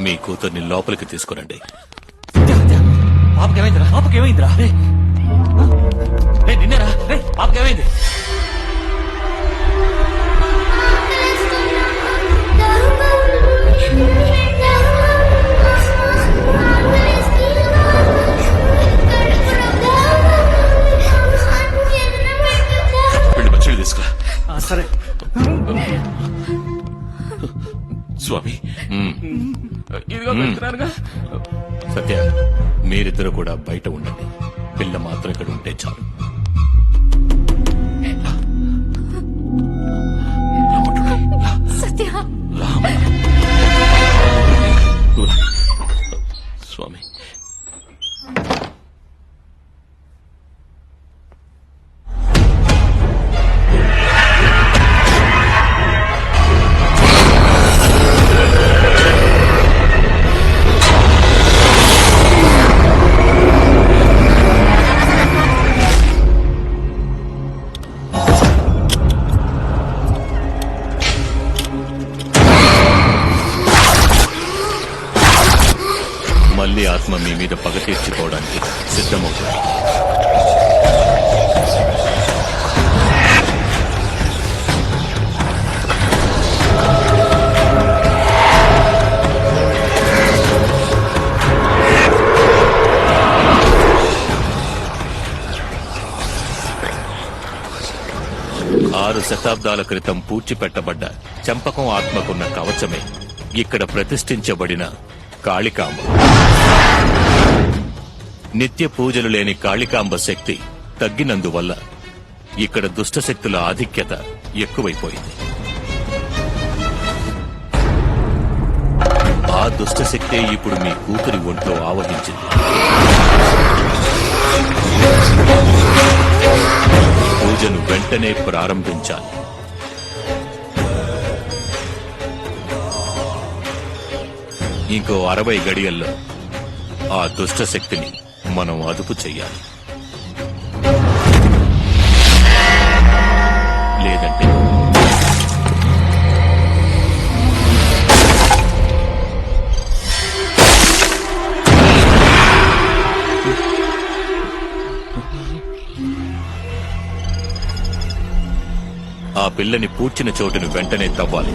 మీ కూతుర్ని లోపలికి తీసుకురండి. పాపకేమైందిరా? పాపకేమైందిరా? నిన్నేరా? పాపకేమైంది? మచ్చడి తీసుకురా. సరే స్వామి. ఇదిగో పెడుతున్నానుగా. సత్య, మీరిద్దరు కూడా బయట ఉండండి. పిల్ల మాత్రం ఇక్కడ ఉంటే చాలు. సత్య, స్వామి, మళ్ళీ ఆత్మ మీ మీద పగ తీర్చుకోవడానికి సిద్ధమవుతుంది. ఆరు శతాబ్దాల క్రితం పూడ్చిపెట్టబడ్డ చంపకం ఆత్మకున్న కవచమే ఇక్కడ ప్రతిష్ఠించబడిన కాళికాంబ. నిత్య పూజలు లేని కాళికాంబ శక్తి తగ్గినందువల్ల ఇక్కడ దుష్టశక్తుల ఆధిక్యత ఎక్కువైపోయింది. ఆ దుష్టశక్తే ఇప్పుడు మీ కూతురి ఒంట్లో ఆవహించింది. పూజను వెంటనే ప్రారంభించాలి. ఇంకో 60 గడియల్లో ఆ దుష్టశక్తిని మనం అదుపు చెయ్యాలి. లేదంటే ఆ పిల్లని పూడ్చిన చోటును వెంటనే తవ్వాలి.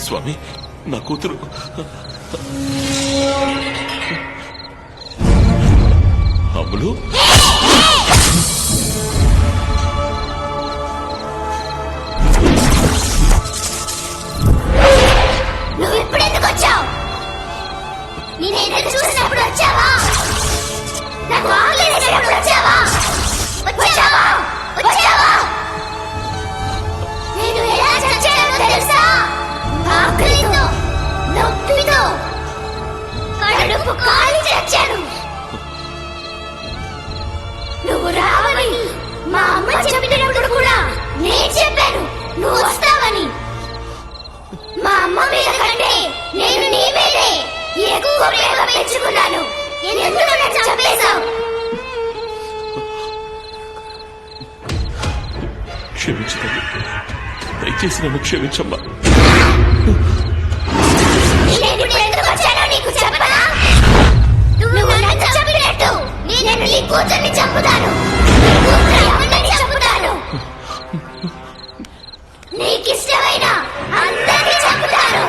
స్వామి, నా కూతురు అమ్ములు. నువ్వు ఇప్పుడెందుకు వచ్చావు? నేను చూసినప్పుడు వచ్చావా? నాకు ఆకలేసినప్పుడు వచ్చావా? వచ్చావా? వచ్చావా? నేను ఎలా చచ్చానో తెలుసా? ఆకలితో, నొప్పితో, కడుపు కాలి చచ్చాను. నువ్వు రావని మా అమ్మ చెప్పినప్పుడు కూడా నేను చెప్పాను నువ్వు వస్తావని. మా అమ్మ మీద కంటే నేను నీ మీదే ఎక్కువ ప్రేమ పెంచుకున్నాను. ఎందుకు నన్ను చంపేశావు? క్షమించండి, దయచేసి నన్ను క్షమించమ్మా. నేను ఇప్పుడు ఎందుకు వచ్చానో నీకు చెప్పనా? నువ్వు నన్ను చంపినట్టు నేను నీ కూతుర్ని చంపుతాను. నీ కూతురి అమ్మని చంపుతాను. నీకిష్టమైన అందరినీ చంపుతాను.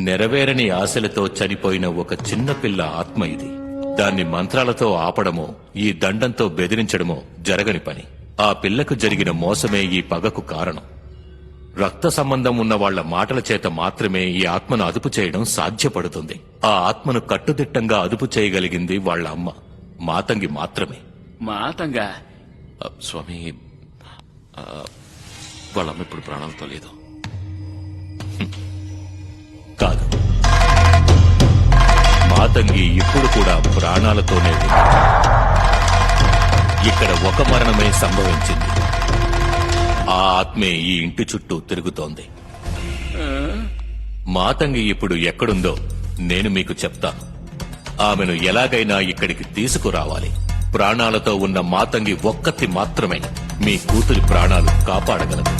నెరవేరని ఆశలతో చనిపోయిన ఒక చిన్న పిల్ల ఆత్మ ఇది. దాన్ని మంత్రాలతో ఆపడమో ఈ దండంతో బెదిరించడమో జరగని పని. ఆ పిల్లకు జరిగిన మోసమే ఈ పగకు కారణం. రక్త సంబంధం ఉన్న వాళ్ల మాటల చేత మాత్రమే ఈ ఆత్మను అదుపు చేయడం సాధ్యపడుతుంది. ఆ ఆత్మను కట్టుదిట్టంగా అదుపు చేయగలిగింది వాళ్ల అమ్మ మాతంగి మాత్రమే. మాతంగా స్వామి, వాళ్ళమ్మ ఇప్పుడు ప్రాణాలతో లేదు. కాదు, మాతంగి ఇప్పుడు కూడా ప్రాణాలతోనే ఉంది. ఇక్కడ ఒక మరణమే సంభవించింది. ఆ ఆత్మే ఈ ఇంటి చుట్టూ తిరుగుతోంది. మాతంగి ఇప్పుడు ఎక్కడుందో నేను మీకు చెప్తాను. ఆమెను ఎలాగైనా ఇక్కడికి తీసుకురావాలి. ప్రాణాలతో ఉన్న మాతంగి ఒక్కతి మాత్రమే మీ కూతురి ప్రాణాలు కాపాడగలదు.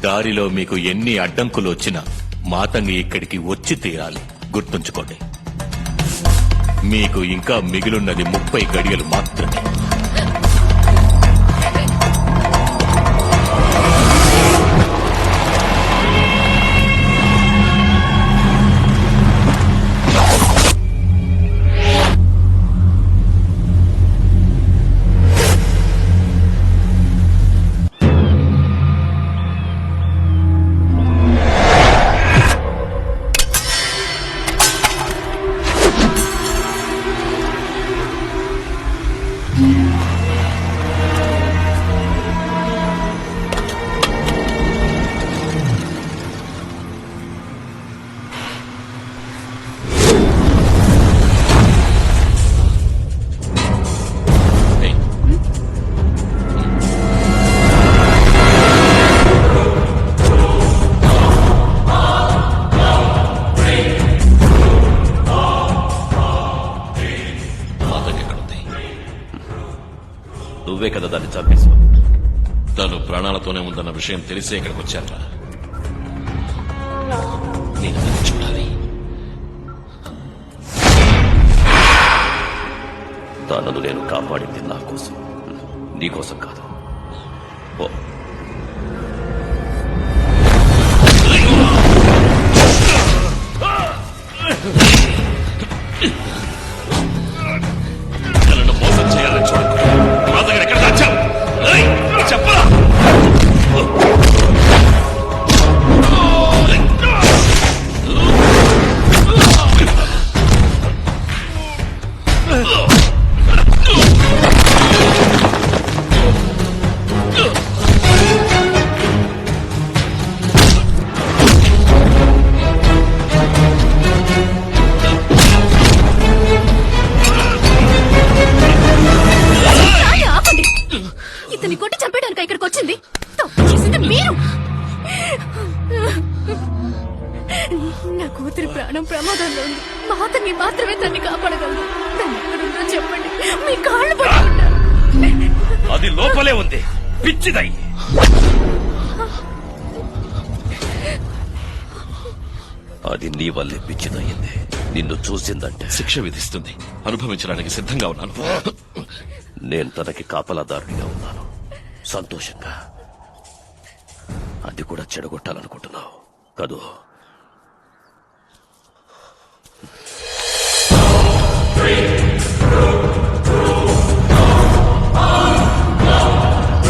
దారిలో మీకు ఎన్ని అడ్డంకులు వచ్చినా మాతంగి ఇక్కడికి వచ్చి తీరాలి. గుర్తుంచుకోండి. మీకు ఇంకా మిగిలున్నది 30 గడియలు మాత్రమే. నువ్వే కదా దాన్ని చంపేశావు. తను ప్రాణాలతోనే ఉందన్న విషయం తెలిసే ఇక్కడికి వచ్చారా? నేను దాన్ని చూడాలి. తనను నేను కాపాడింది నా కోసం, నీకోసం కాదు. ఓ నన్ను మోసం చేయాలని చూడకు. మా దగ్గర ఎక్కడ దాచావు? చెప్పరా? ఇతని కొట్టి చంపేయడానికి ఇక్కడికి వచ్చింది. తప్పు చేసింది మీరు. నా కూతురి ప్రాణం ప్రమాదంలో ఉంది. మాతని మాత్రమే తన్ని కాపాడగలదు. తను ఎక్కడుందో చెప్పండి, మీ కాళ్ళు పట్టుకుంటా. అది లోపలే ఉంది, పిచ్చిదై. అది నీ వల్లే పిచ్చిదయ్యింది. నిన్ను చూసిందంటే శిక్ష విధిస్తుంది. అనుభవించడానికి సిద్ధంగా ఉన్నాను. నేను తనకి కాపలాదారుడిగా ఉన్నాను, సంతోషంగా. అది కూడా చెడగొట్టాలనుకుంటున్నావు కదూ?